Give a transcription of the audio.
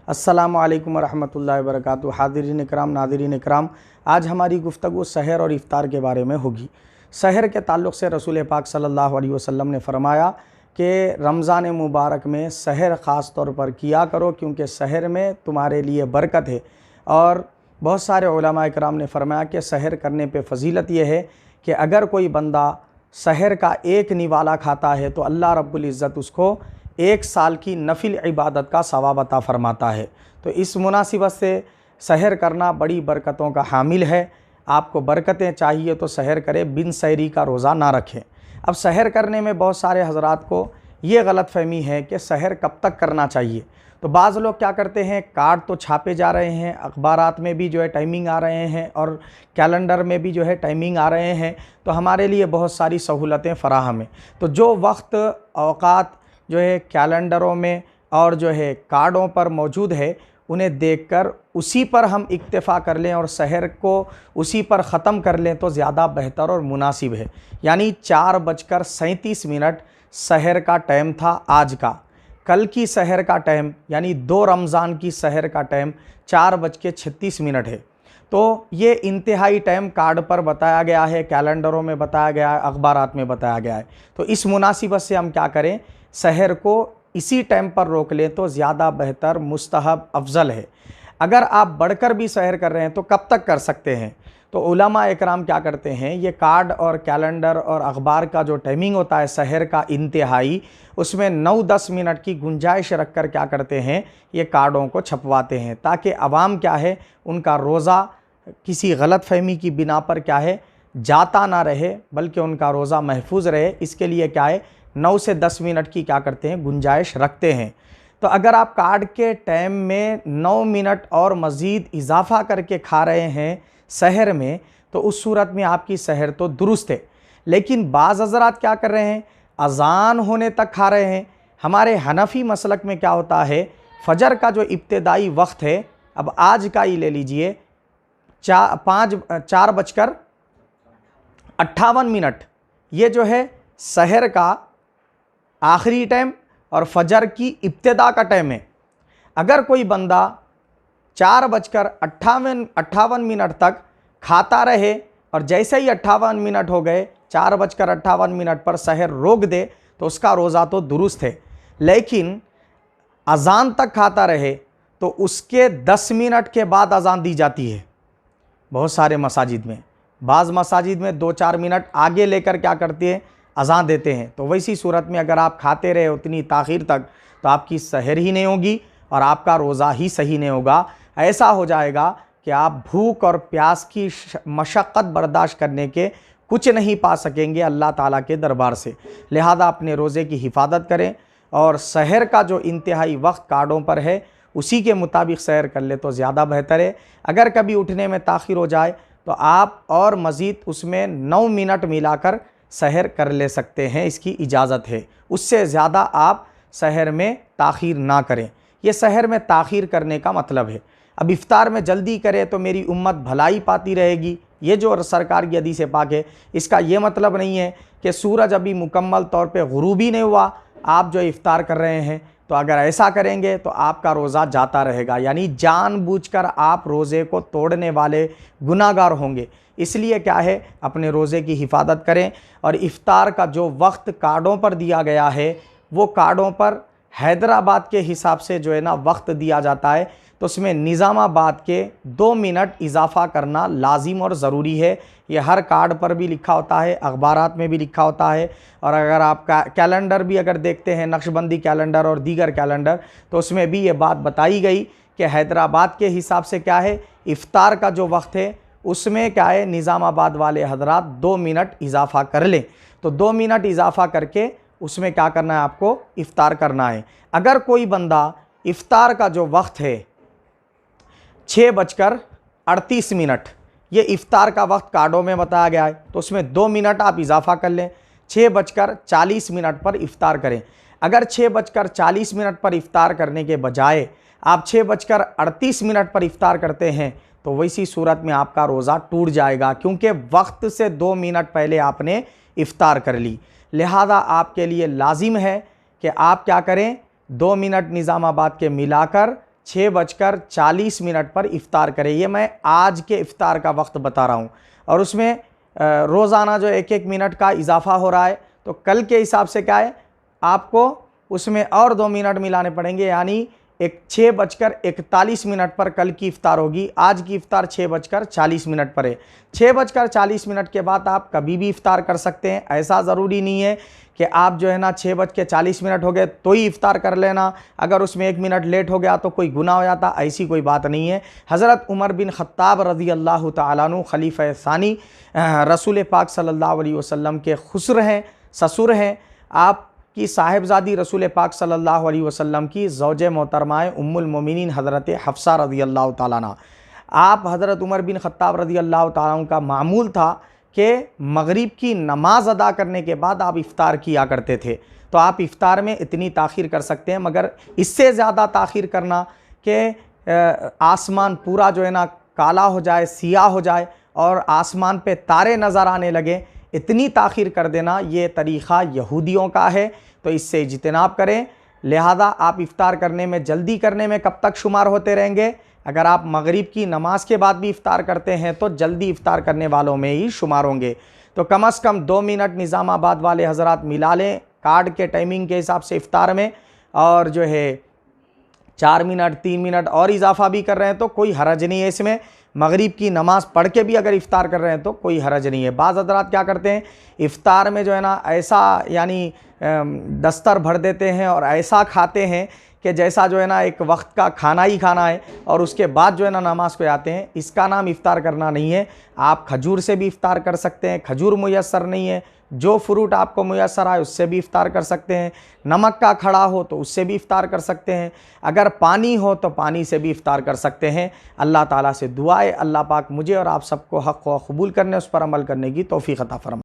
अस्सलामु अलैकुम वरहमतुल्लाहि वबरकातुहू। हाज़िरीन इकराम, नाज़रीन इकराम, आज हमारी गुफ्तगू सहर और इफ़्तार के बारे में होगी। सहर के ताल्लुक़ से रसूल पाक सल्लल्लाहु अलैहि वसल्लम ने फ़रमाया कि रमज़ान मुबारक में सहर ख़ास तौर पर किया करो, क्योंकि सहर में तुम्हारे लिए बरकत है। और बहुत सारे उलमा इकराम ने फ़रमाया कि सहर करने पे फ़जीलत यह है कि अगर कोई बंदा सहर का एक निवाला खाता है तो अल्लाह रब्बुल इज़्ज़त उसको 1 साल की नफिल इबादत का सवाब अता फ़रमाता है। तो इस मुनासिबत से सहर करना बड़ी बरकतों का हामिल है। आपको बरकतें चाहिए तो सहर करें, बिन सहरी का रोज़ा ना रखें। अब सहर करने में बहुत सारे हज़रात को ये गलतफ़हमी है कि सहर कब तक करना चाहिए। तो बाज़ लोग क्या करते हैं, कार्ड तो छापे जा रहे हैं, अखबारात में भी जो है टाइमिंग आ रहे हैं और कैलेंडर में भी जो है टाइमिंग आ रहे हैं, तो हमारे लिए बहुत सारी सहूलतें फ़राहम हैं। तो जो वक्त औक़ात जो है कैलेंडरों में और जो है कार्डों पर मौजूद है, उन्हें देखकर उसी पर हम इक्तिफ़ा कर लें और सहर को उसी पर ख़त्म कर लें तो ज़्यादा बेहतर और मुनासिब है। यानी 4:37 सहर का टाइम था आज का। कल की सहर का टाइम यानी 2 रमज़ान की सहर का टाइम 4:36 है। तो ये इंतहाई टाइम कार्ड पर बताया गया है, कैलेंडरों में बताया गया है, अखबारात में बताया गया है। तो इस मुनासिबत से हम क्या करें, सहर को इसी टाइम पर रोक लें तो ज़्यादा बेहतर, मुस्तहब, अफजल है। अगर आप बढ़कर भी सहर कर रहे हैं तो कब तक कर सकते हैं। तो उलमा इकराम क्या करते हैं, ये कार्ड और कैलेंडर और अखबार का जो टाइमिंग होता है सहर का इंतहाई, उसमें 9-10 मिनट की गुंजाइश रख कर क्या करते हैं, ये कार्डों को छपवाते हैं, ताकि अवाम क्या है, उनका रोज़ा किसी गलत फहमी की बिना पर क्या है, जाता ना रहे, बल्कि उनका रोज़ा महफूज रहे। इसके लिए क्या है, 9 से 10 मिनट की क्या करते हैं, गुंजाइश रखते हैं। तो अगर आप कार्ड के टाइम में 9 मिनट और मज़ीद इजाफ़ा करके खा रहे हैं सहर में, तो उस सूरत में आपकी सहर तो दुरुस्त है। लेकिन बाज़ हज़रात क्या कर रहे हैं, अज़ान होने तक खा रहे हैं। हमारे हनफ़ी मसलक में क्या होता है, फ़जर का जो इब्तिदाई वक्त है, अब आज का ही ले लीजिए, 4:58 ये जो है सहर का आखिरी टाइम और फजर की इब्तिदा का टाइम है। अगर कोई बंदा 4:58 तक खाता रहे और जैसे ही 58 मिनट हो गए, 4:58 पर सहर रोक दे, तो उसका रोज़ा तो दुरुस्त है। लेकिन अज़ान तक खाता रहे तो उसके 10 मिनट के बाद अज़ान दी जाती है। बहुत सारे मसाजिद में, बाज़ मसाजिद में 2-4 मिनट आगे लेकर क्या करते हैं, अज़ान देते हैं। तो वैसी सूरत में अगर आप खाते रहे उतनी ताख़ीर तक, तो आपकी सहर ही नहीं होगी और आपका रोज़ा ही सही नहीं होगा। ऐसा हो जाएगा कि आप भूख और प्यास की मशक्क़त बर्दाश्त करने के कुछ नहीं पा सकेंगे अल्लाह ताला के दरबार से। लिहाजा अपने रोज़े की हिफाजत करें और सहर का जो इंतहाई वक्त कार्डों पर है उसी के मुताबिक सहर कर ले तो ज़्यादा बेहतर है। अगर कभी उठने में ताख़ीर हो जाए तो आप और मज़ीद उसमें 9 मिनट मिलाकर सहर कर ले सकते हैं, इसकी इजाज़त है। उससे ज़्यादा आप सहर में ताख़ीर ना करें। ये सहर में ताख़ीर करने का मतलब है। अब इफ़्तार में जल्दी करें तो मेरी उम्मत भलाई पाती रहेगी, ये जो सरकार की हदीस पाक है, इसका ये मतलब नहीं है कि सूरज अभी मुकम्मल तौर पे गुरूब ही नहीं हुआ, आप जो इफ़्तार कर रहे हैं। तो अगर ऐसा करेंगे तो आपका रोज़ा जाता रहेगा, यानी जानबूझकर आप रोज़े को तोड़ने वाले गुनाहगार होंगे। इसलिए क्या है, अपने रोज़े की हिफाजत करें। और इफ़्तार का जो वक्त कार्डों पर दिया गया है, वो कार्डों पर हैदराबाद के हिसाब से जो है ना वक्त दिया जाता है, तो उसमें निज़ामाबाद के 2 मिनट इजाफ़ा करना लाजिम और ज़रूरी है। ये हर कार्ड पर भी लिखा होता है, अखबारात में भी लिखा होता है। और अगर आप कैलेंडर भी अगर देखते हैं, नक्शबंदी कैलेंडर और दीगर कैलेंडर, तो उसमें भी ये बात बताई गई कि हैदराबाद के हिसाब से क्या है, इफ़्तार का जो वक्त है उसमें क्या है, निज़ामाबाद वाले हज़रात 2 मिनट इजाफ़ा कर लें। तो 2 मिनट इजाफ़ा करके उसमें क्या करना है, आपको इफ़्तार करना है। अगर कोई बंदा इफ़्तार का जो वक्त है 6:38, ये इफ़्तार का वक्त कार्डों में बताया गया है, तो उसमें 2 मिनट आप इजाफ़ा कर लें, 6:40 पर इफ़्तार करें। अगर 6:40 पर इफ़्तार करने के बजाय आप 6:38 पर इफ़्तार करते हैं, तो वैसी सूरत में आपका रोज़ा टूट जाएगा, क्योंकि वक्त से 2 मिनट पहले आपने इफ़्तार कर ली। लिहाजा आपके लिए लाजिम है कि आप क्या करें, 2 मिनट निज़ामाबाद के मिलाकर 6:40 पर इफ़्तार करें। ये मैं आज के इफ़्तार का वक्त बता रहा हूँ और उसमें रोज़ाना जो 1-1 मिनट का इजाफ़ा हो रहा है, तो कल के हिसाब से क्या है, आपको उसमें और 2 मिनट मिलाने पड़ेंगे, यानी 6:41 पर कल की इफ़्तार होगी। आज की इफ़्तार 6:40 पर है। 6:40 के बाद आप कभी भी इफ़्तार कर सकते हैं। ऐसा ज़रूरी नहीं है कि आप जो है ना 6:40 हो गए तो ही इफ़्तार कर लेना, अगर उसमें 1 मिनट लेट हो गया तो कोई गुनाह हो जाता, ऐसी कोई बात नहीं है। हज़रत उमर बिन ख़त्ताब रज़ी अल्लाह तआला अन्हु खलीफ़ा सानी रसूल पाक सल्लल्लाहु अलैहि वसल्लम के खुसर हैं, ससुर हैं। आपकी साहिबजादी रसूल पाक सल्लल्लाहु अलैहि वसल्लम की ज़ौजे मोहतरमाए उम्मुल मोमिनीन हज़रत हफ्सा रज़ी अल्लाह तआला अन्हा। आप हज़रत उमर बिन ख़त्ताब रज़ी अल्लाह तआला अन्हु का मामूल था कि मगरिब की नमाज अदा करने के बाद आप इफ़्तार किया करते थे। तो आप इफ़्तार में इतनी ताख़ीर कर सकते हैं, मगर इससे ज़्यादा ताख़ीर करना कि आसमान पूरा जो है ना काला हो जाए, सियाह हो जाए और आसमान पे तारे नज़र आने लगे, इतनी ताख़ीर कर देना, ये तरीक़ा यहूदियों का है। तो इससे इज्तिनाब करें। लिहाजा आप इफ़्तार करने में, जल्दी करने में कब तक शुमार होते रहेंगे? अगर आप मगरिब की नमाज के बाद भी इफ़्तार करते हैं तो जल्दी इफ़्तार करने वालों में ही शुमार होंगे। तो कम से कम 2 मिनट निज़ामाबाद वाले हज़रात मिला लें कार्ड के टाइमिंग के हिसाब से इफ़्तार में, और जो है 4 मिनट 3 मिनट और इजाफ़ा भी कर रहे हैं तो कोई हरज नहीं है इसमें। मगरिब की नमाज़ पढ़ के भी अगर इफ़्तार कर रहे हैं तो कोई हरज नहीं है। बाज़ हज़रात क्या करते हैं, इफ़्तार में जो है ना ऐसा यानी दस्तर भर देते हैं और ऐसा खाते हैं कि जैसा जो है ना एक वक्त का खाना ही खाना है, और उसके बाद जो है ना नमाज को आते हैं। इसका नाम इफ़्तार करना नहीं है। आप खजूर से भी इफ़्तार कर सकते हैं, खजूर मुयस्सर नहीं है, जो फ्रूट आपको मुयस्सर आए उससे भी इफ़्तार कर सकते हैं। नमक का खड़ा हो तो उससे भी इफ़्तार कर सकते हैं, अगर पानी हो तो पानी से भी इफ़्तार कर सकते हैं। अल्लाह ताला से दुआ है अल्लाह पाक मुझे और आप सबको हक़ व क़बूल करने, उस पर अमल करने की तौफ़ीक़ अता फ़रमाए।